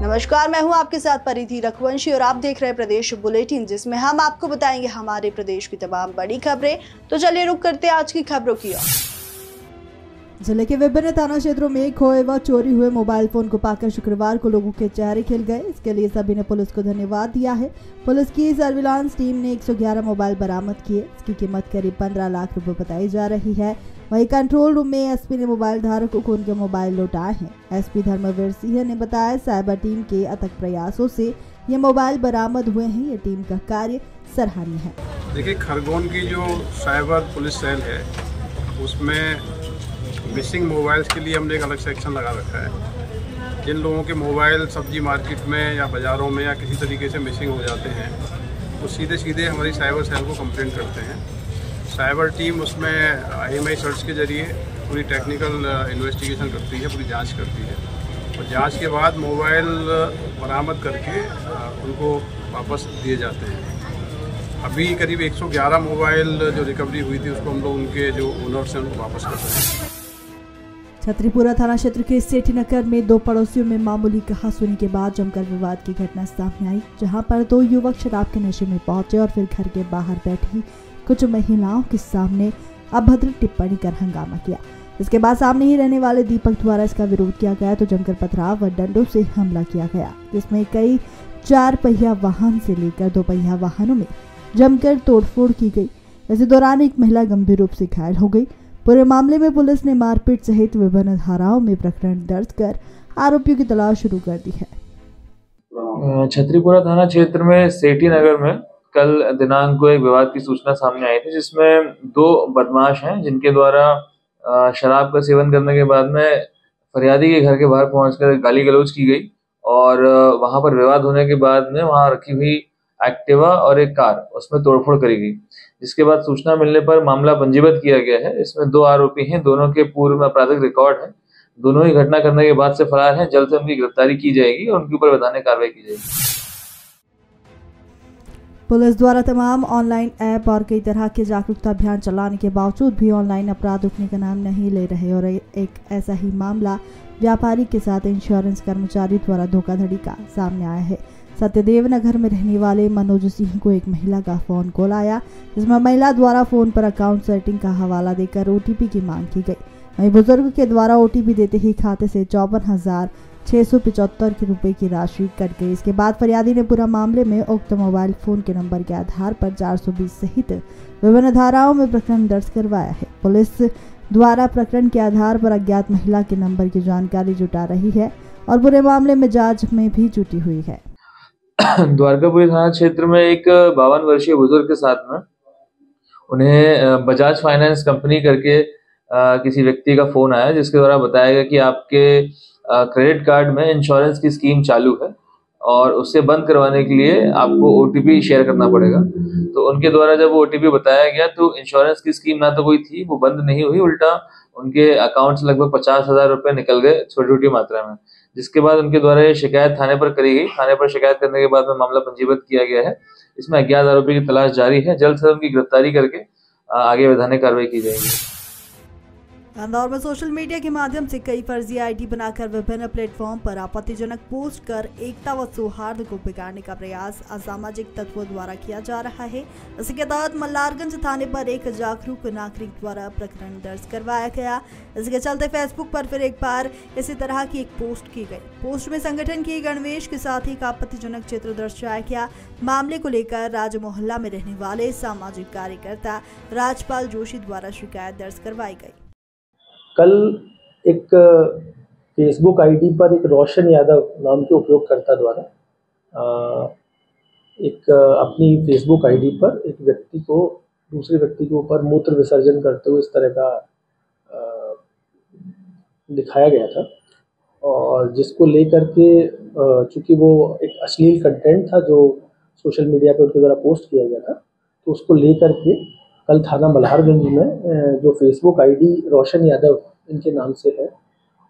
नमस्कार, मैं हूं आपके साथ परिधि रघुवंशी और आप देख रहे हैं प्रदेश बुलेटिन, जिसमें हम आपको बताएंगे हमारे प्रदेश की तमाम बड़ी खबरें। तो चलिए रुक करते हैं आज की खबरों की ओर। जिले के विभिन्न थाना क्षेत्रों में खोए व चोरी हुए मोबाइल फोन को पाकर शुक्रवार को लोगों के चेहरे खिल गए। इसके लिए सभी ने पुलिस को धन्यवाद दिया है। पुलिस की सर्विलांस टीम ने 111 मोबाइल बरामद किए। इसकी कीमत करीब 15 लाख रुपए बताई जा रही है। वहीं कंट्रोल रूम में एसपी ने मोबाइल धारकों को उनके मोबाइल लौटाए हैं। एसपी धर्मवीर सिंह ने बताया, साइबर टीम के अथक प्रयासों से ये मोबाइल बरामद हुए हैं। ये टीम का कार्य सराहनीय है। देखिए, खरगोन की जो साइबर पुलिस सेल है उसमें मिसिंग मोबाइल्स के लिए हमने एक अलग सेक्शन लगा रखा है। जिन लोगों के मोबाइल सब्जी मार्केट में या बाज़ारों में या किसी तरीके से मिसिंग हो जाते हैं वो सीधे सीधे हमारी साइबर सेल को कंप्लेंट करते हैं। साइबर टीम उसमें IMI सर्च के जरिए पूरी टेक्निकल इन्वेस्टिगेशन करती है, पूरी जांच करती है और जांच के बाद मोबाइल बरामद करके उनको वापस दिए जाते हैं। अभी करीब 111 मोबाइल जो रिकवरी हुई थी उसको हम लोग उनके जो ओनर्स हैं उनको वापस कर रहे हैं। छतरीपुरा थाना क्षेत्र के सेठीनगर में दो पड़ोसियों में मामूली कहासुनी के बाद जमकर विवाद की घटना सामने आई, जहां पर दो युवक शराब के नशे में पहुंचे और फिर घर के बाहर बैठी कुछ महिलाओं के सामने अभद्र टिप्पणी कर हंगामा किया। इसके बाद सामने ही रहने वाले दीपक द्वारा इसका विरोध किया गया तो जमकर पथराव व डंडों से हमला किया गया, जिसमें कई 4 पहिया वाहन से लेकर 2 पहिया वाहनों में जमकर तोड़फोड़ की गई। इसी दौरान एक महिला गंभीर रूप से घायल हो गई। पूरे मामले में पुलिस ने मारपीट सहित विभिन्न धाराओं में प्रकरण दर्ज कर आरोपियों की तलाश शुरू कर दी है। छतरीपुरा थाना क्षेत्र में सेठी नगर में कल दिनांक को एक विवाद की सूचना सामने आई थी, जिसमें 2 बदमाश हैं जिनके द्वारा शराब का सेवन करने के बाद में फरियादी के घर के बाहर पहुंचकर गाली गलौज की गई और वहां पर विवाद होने के बाद में वहां रखी हुई एक्टिवा और एक कार उसमें तोड़फोड़ करी गई, जिसके बाद सूचना मिलने पर मामला पंजीबद्ध किया गया है। इसमें 2 आरोपी हैं, दोनों के पूर्व में आपराधिक रिकॉर्ड है। दोनों ही घटना करने के बाद से फरार हैं। जल्द से उनकी गिरफ्तारी की जाएगी और उनके ऊपर वैधानिक कार्रवाई की जाएगी। पुलिस द्वारा तमाम ऑनलाइन ऐप और कई तरह के जागरूकता अभियान चलाने के बावजूद भी ऑनलाइन अपराध रुकने का नाम नहीं ले रहे और एक ऐसा ही मामला व्यापारी के साथ इंश्योरेंस कर्मचारी द्वारा धोखाधड़ी का सामने आया है। सत्यदेव नगर में रहने वाले मनोज सिंह को एक महिला का फोन कॉल आया, जिसमें महिला द्वारा फोन पर अकाउंट सेटिंग का हवाला देकर OTP की मांग की गई। वहीं बुजुर्ग के द्वारा OTP देते ही खाते से 54,675 रुपए की राशि कट गई। इसके बाद फरियादी ने पूरा मामले में उक्त मोबाइल फोन के नंबर के आधार पर 420 सहित विभिन्न धाराओं में प्रकरण दर्ज करवाया है। पुलिस द्वारा प्रकरण के आधार पर अज्ञात महिला के नंबर की जानकारी जुटा रही है और पूरे मामले में जांच में भी जुटी हुई है। द्वारकापुरी थाना क्षेत्र में एक 52 वर्षीय बुजुर्ग के साथ में उन्हें बजाज फाइनेंस कंपनी करके किसी व्यक्ति का फोन आया, जिसके द्वारा बताया गया कि आपके क्रेडिट कार्ड में इंश्योरेंस की स्कीम चालू है और उससे बंद करवाने के लिए आपको OTP शेयर करना पड़ेगा। तो उनके द्वारा जब वो OTP बताया गया तो इंश्योरेंस की स्कीम ना तो कोई थी, वो बंद नहीं हुई, उल्टा उनके अकाउंट से लगभग 50,000 रुपए निकल गए छोटी छोटी मात्रा में, जिसके बाद उनके द्वारा ये शिकायत थाने पर करी गई। थाने पर शिकायत करने के बाद में मामला पंजीबद्ध किया गया है। इसमें अज्ञात आरोपी की तलाश जारी है। जल्द से उनकी गिरफ्तारी करके आगे वैधानिक कार्रवाई की जाएगी। इंदौर में सोशल मीडिया के माध्यम से कई फर्जी ID बनाकर विभिन्न प्लेटफॉर्म पर आपत्तिजनक पोस्ट कर एकता व सौहार्द को बिगाड़ने का प्रयास असामाजिक तत्वों द्वारा किया जा रहा है। इसके तहत मल्लारगंज थाने पर एक जागरूक नागरिक द्वारा प्रकरण दर्ज करवाया गया। इसके चलते फेसबुक पर फिर एक बार इसी तरह की एक पोस्ट की गई। पोस्ट में संगठन के गणवेश के साथ ही एक आपत्तिजनक चित्र दर्शाया गया। मामले को लेकर राज मोहल्ला में रहने वाले सामाजिक कार्यकर्ता राजपाल जोशी द्वारा शिकायत दर्ज करवाई गई। कल एक फेसबुक ID पर एक रोशन यादव नाम के उपयोगकर्ता द्वारा एक अपनी फेसबुक ID पर एक व्यक्ति को दूसरे व्यक्ति के ऊपर मूत्र विसर्जन करते हुए इस तरह का दिखाया गया था और जिसको लेकर के चूँकि वो एक अश्लील कंटेंट था जो सोशल मीडिया पे उनके द्वारा पोस्ट किया गया था, तो उसको लेकर के कल थाना मल्हारगंज में जो फेसबुक ID रोशन यादव इनके नाम से है,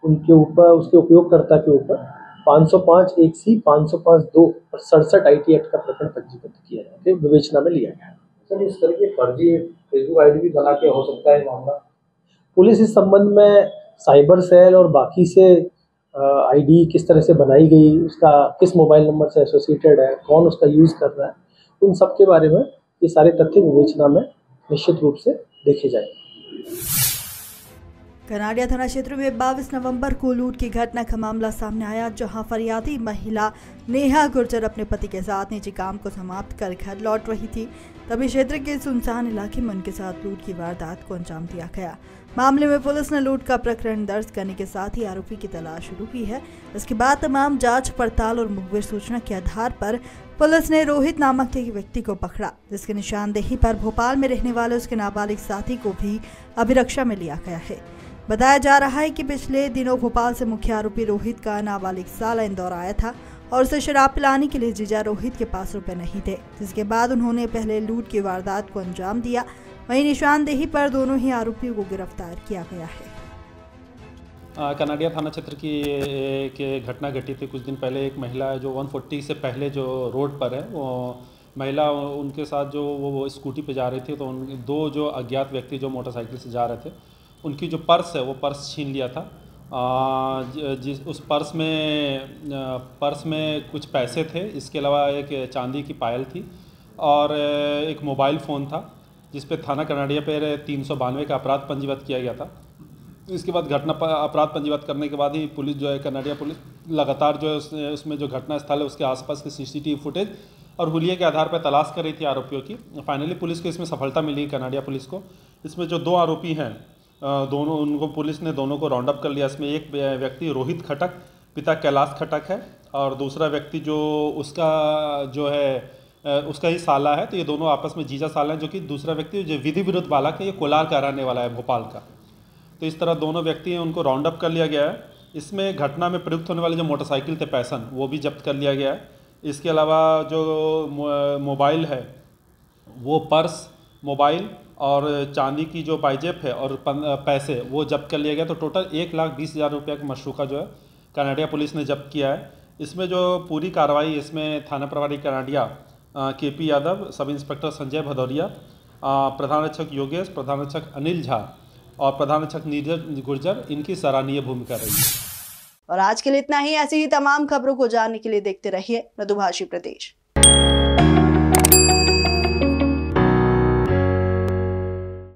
उनके ऊपर उसके उपयोगकर्ता के ऊपर 505(1)(c) 505(2) और 67 IT एक्ट का प्रकरण पंजीबद्ध किया जाकर विवेचना में लिया गया। सर, इस तरह के फर्जी फेसबुक ID भी बना के हो सकता है मामला? पुलिस इस संबंध में साइबर सेल और बाकी से आईडी किस तरह से बनाई गई, उसका किस मोबाइल नंबर से एसोसिएटेड है, कौन उसका यूज़ कर रहा है, उन सब के बारे में ये सारे तथ्य विवेचना में निश्चित रूप से देखे जाएंगे। कनाडिया थाना क्षेत्र में 22 नवंबर को लूट की घटना का मामला सामने आया, जहां फरियादी महिला नेहा गुर्जर अपने पति के साथ निजी काम को समाप्त कर घर लौट रही थी। तभी क्षेत्र के सुनसान इलाके में उनके साथ लूट की वारदात को अंजाम दिया गया। मामले में पुलिस ने लूट का प्रकरण दर्ज करने के साथ ही आरोपी की तलाश शुरू की है। इसके बाद तमाम जांच पड़ताल और मुखबिर सूचना के आधार पर पुलिस ने रोहित नामक एक व्यक्ति को पकड़ा, जिसकी निशानदेही पर भोपाल में रहने वाले उसके नाबालिग साथी को भी अभिरक्षा में लिया गया है। बताया जा रहा है कि पिछले दिनों भोपाल से मुख्य आरोपी रोहित का नाबालिग साला इंदौर आया था और उसे शराब पिलाने के लिए जीजा रोहित के पास रुपए नहीं थे, जिसके बाद उन्होंने पहले लूट की वारदात को अंजाम दिया। वहीं निशानदेही पर दोनों ही आरोपियों को गिरफ्तार किया गया है। कनाडिया थाना क्षेत्र की घटना घटी थी कुछ दिन पहले। एक महिला है जो 140 से पहले जो रोड पर है, वो महिला उनके साथ जो वो स्कूटी पे जा रही थी, तो उन दो जो अज्ञात व्यक्ति जो मोटरसाइकिल से जा रहे थे, उनकी जो पर्स है वो पर्स छीन लिया था। जिस उस पर्स में कुछ पैसे थे, इसके अलावा एक चांदी की पायल थी और एक मोबाइल फ़ोन था, जिस पे थाना कनाडिया पर 392 का अपराध पंजीबद्ध किया गया था। इसके बाद घटना अपराध पंजीबद्ध करने के बाद ही पुलिस जो है, कनाडिया पुलिस लगातार जो है उसमें जो घटना स्थल है उसके आसपास के CCTV फुटेज और हुलिये के आधार पर तलाश कर रही थी आरोपियों की। फाइनली पुलिस को इसमें सफलता मिली, कनाडिया पुलिस को। इसमें जो दो आरोपी हैं, दोनों उनको पुलिस ने दोनों को राउंड अप कर लिया। इसमें एक व्यक्ति रोहित खटक, पिता कैलाश खटक है, और दूसरा व्यक्ति जो उसका जो है उसका ही साला है। तो ये दोनों आपस में जीजा साला हैं, जो कि दूसरा व्यक्ति जो विधि विरुद्ध बालक है, ये कोलार का रहने वाला है, भोपाल का। तो इस तरह दोनों व्यक्ति हैं, उनको राउंड अप कर लिया गया है। इसमें घटना में प्रयुक्त होने वाले जो मोटरसाइकिल थे पैसन, वो भी जब्त कर लिया गया है। इसके अलावा जो मोबाइल है, वो पर्स, मोबाइल और चांदी की जो पाइजेब है और पैसे, वो जब्त कर लिया गया। तो टोटल 1,20,000 रुपये का मशरूका जो है कनाडिया पुलिस ने जब्त किया है। इसमें जो पूरी कार्रवाई, इसमें थाना प्रभारी Kanadia KP Yadav, sub inspector Sanjay Bhadauria, प्रधान रक्षक योगेश, प्रधान रक्षक अनिल झा और प्रधान रक्षक नीरज गुर्जर, इनकी सराहनीय भूमिका रही है। और आज के लिए इतना ही। ऐसी ही तमाम खबरों को जानने के लिए देखते रहिए मृदुभाषी प्रदेश।